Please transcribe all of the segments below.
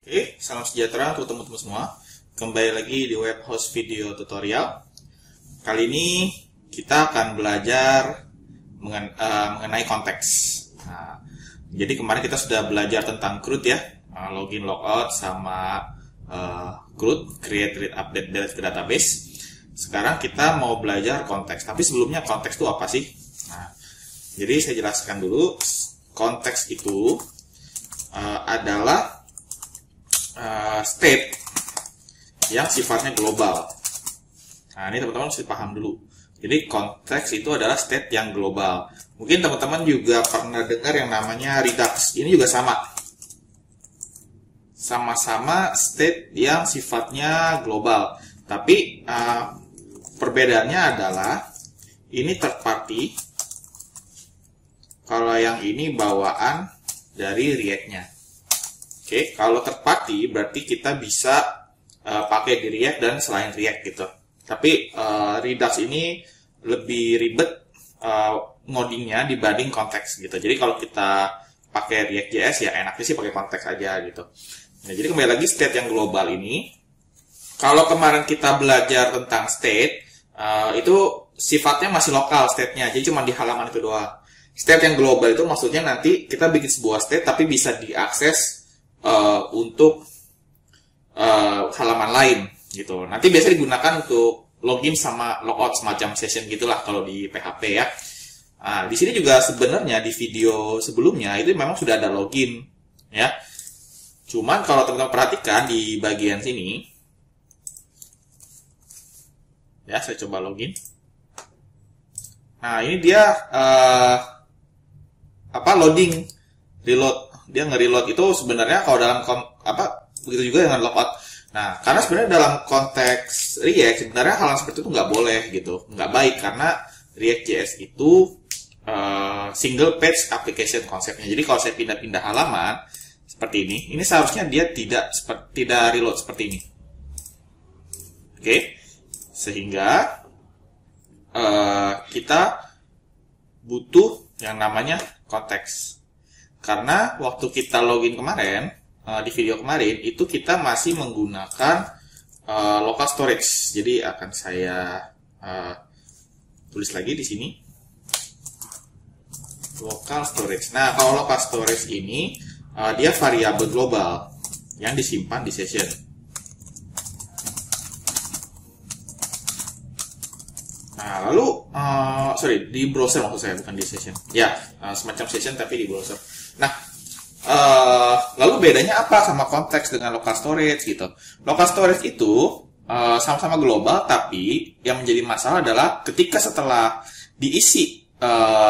Oke, salam sejahtera untuk teman-teman semua. Kembali lagi di web host video tutorial. Kali ini kita akan belajar mengenai konteks. Nah, jadi kemarin kita sudah belajar tentang CRUD ya, login, logout, sama CRUD, create, read, update, delete ke database. Sekarang kita mau belajar konteks. Tapi sebelumnya konteks itu apa sih? Nah, jadi saya jelaskan dulu. Konteks itu adalah state yang sifatnya global. Nah, ini teman-teman harus paham dulu. Jadi konteks itu adalah state yang global. Mungkin teman-teman juga pernah dengar yang namanya Redux. Ini juga sama. Sama-sama state yang sifatnya global. Tapi perbedaannya adalah ini third party. Kalau yang ini bawaan dari React-nya. Oke, kalau third party berarti kita bisa pakai di React dan selain React gitu. Tapi Redux ini lebih ribet ngodingnya dibanding konteks gitu. Jadi kalau kita pakai React.js ya enaknya sih pakai konteks aja gitu. Nah, jadi kembali lagi state yang global ini. Kalau kemarin kita belajar tentang state, itu sifatnya masih lokal state-nya. Jadi cuma di halaman itu doang. State yang global itu maksudnya nanti kita bikin sebuah state tapi bisa diakses untuk halaman lain gitu. Nanti biasa digunakan untuk login sama logout semacam session gitulah kalau di PHP ya. Nah, di sini juga sebenarnya di video sebelumnya itu memang sudah ada login ya. Cuman kalau teman-teman perhatikan di bagian sini ya, saya coba login. Nah, ini dia loading, reload. Dia nge-reload itu sebenarnya kalau dalam begitu juga dengan logout. Nah, karena sebenarnya dalam konteks React sebenarnya hal yang seperti itu nggak boleh gitu, nggak baik karena React.js itu single page application konsepnya. Jadi kalau saya pindah-pindah halaman seperti ini seharusnya dia tidak reload seperti ini. Oke, sehingga kita butuh yang namanya konteks. Karena waktu kita login kemarin, di video kemarin, itu kita masih menggunakan local storage. Jadi akan saya tulis lagi di sini. Local storage. Nah, kalau local storage ini, dia variabel global yang disimpan di session. Nah, lalu, di browser maksud saya, bukan di session. Ya, semacam session tapi di browser. Nah, lalu bedanya apa sama konteks dengan local storage gitu? Local storage itu sama-sama global, tapi yang menjadi masalah adalah ketika setelah diisi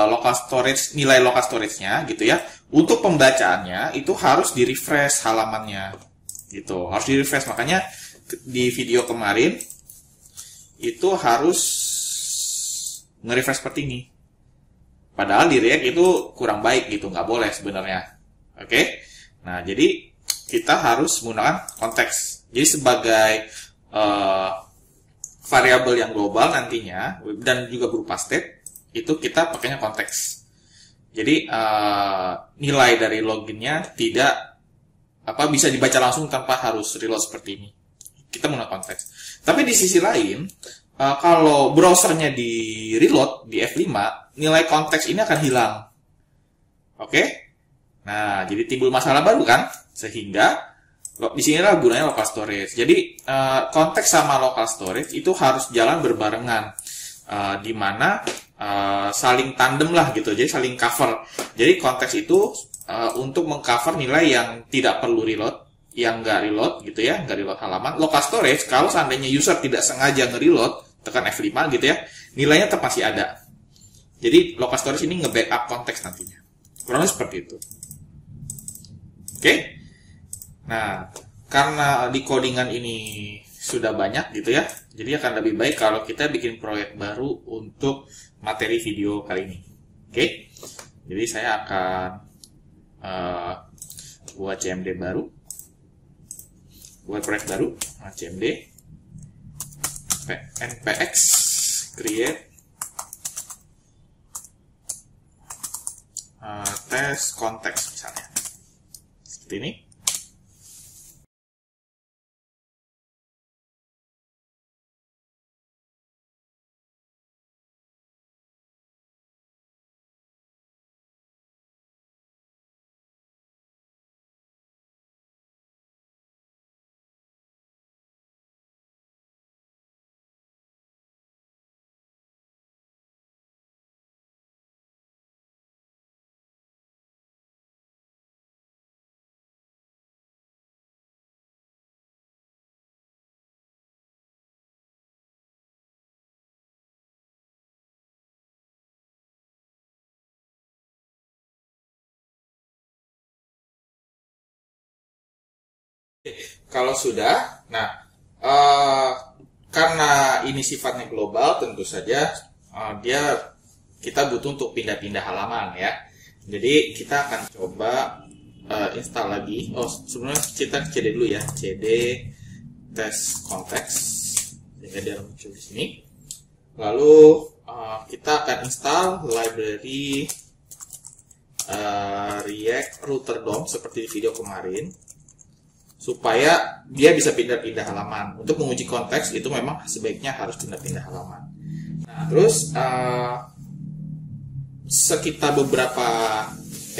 local storage, nilai local storage-nya gitu ya, untuk pembacaannya itu harus di-refresh halamannya gitu, harus di-refresh. Makanya di video kemarin itu harus nge-refresh seperti ini. Padahal di React itu kurang baik gitu, nggak boleh sebenarnya. Oke, nah jadi kita harus menggunakan konteks. Jadi sebagai variabel yang global nantinya dan juga berupa state itu kita pakainya konteks. Jadi nilai dari loginnya tidak bisa dibaca langsung tanpa harus reload seperti ini. Kita menggunakan konteks. Tapi di sisi lain, kalau browsernya di reload di F5, nilai konteks ini akan hilang. Oke? Nah, jadi timbul masalah baru kan? Sehingga di sinilah gunanya local storage. Jadi konteks sama local storage itu harus jalan berbarengan, di mana saling tandem lah gitu. Jadi saling cover. Jadi konteks itu untuk mengcover nilai yang tidak perlu reload, yang nggak reload gitu ya, nggak reload halaman. Local storage kalau seandainya user tidak sengaja nge-reload, tekan F5 gitu ya, nilainya tetap masih ada. Jadi local storage ini nge-backup konteks nantinya. Kurang lebih seperti itu. Oke. Nah, karena di codingan ini sudah banyak gitu ya, jadi akan lebih baik kalau kita bikin proyek baru untuk materi video kali ini. Oke. Jadi saya akan buat CMD baru. Buat proyek baru, CMD npx create test konteks misalnya seperti ini. Kalau sudah, nah eh, karena ini sifatnya global, tentu saja kita butuh untuk pindah-pindah halaman ya. Jadi kita akan coba install lagi. Oh, sebelumnya kita cd dulu ya, cd test konteks, sehingga dia muncul di sini. Lalu kita akan install library React Router DOM seperti di video kemarin, supaya dia bisa pindah-pindah halaman. Untuk menguji konteks itu memang sebaiknya harus pindah-pindah halaman. Nah, terus sekitar beberapa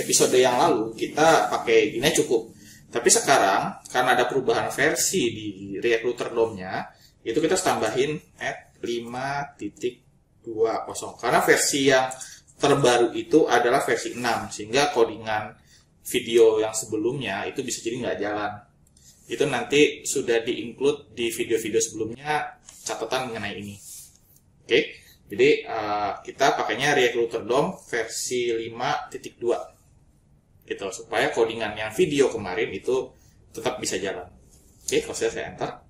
episode yang lalu kita pakai ini cukup. Tapi sekarang karena ada perubahan versi di React Router DOM-nya, itu kita tambahin add 5.20. Karena versi yang terbaru itu adalah versi 6, sehingga codingan video yang sebelumnya itu bisa jadi nggak jalan. Itu nanti sudah di-include di video-video sebelumnya catatan mengenai ini. Oke, jadi kita pakainya React Router DOM versi 5.2 gitu, supaya codingan yang video kemarin itu tetap bisa jalan. Oke, kalau saya enter.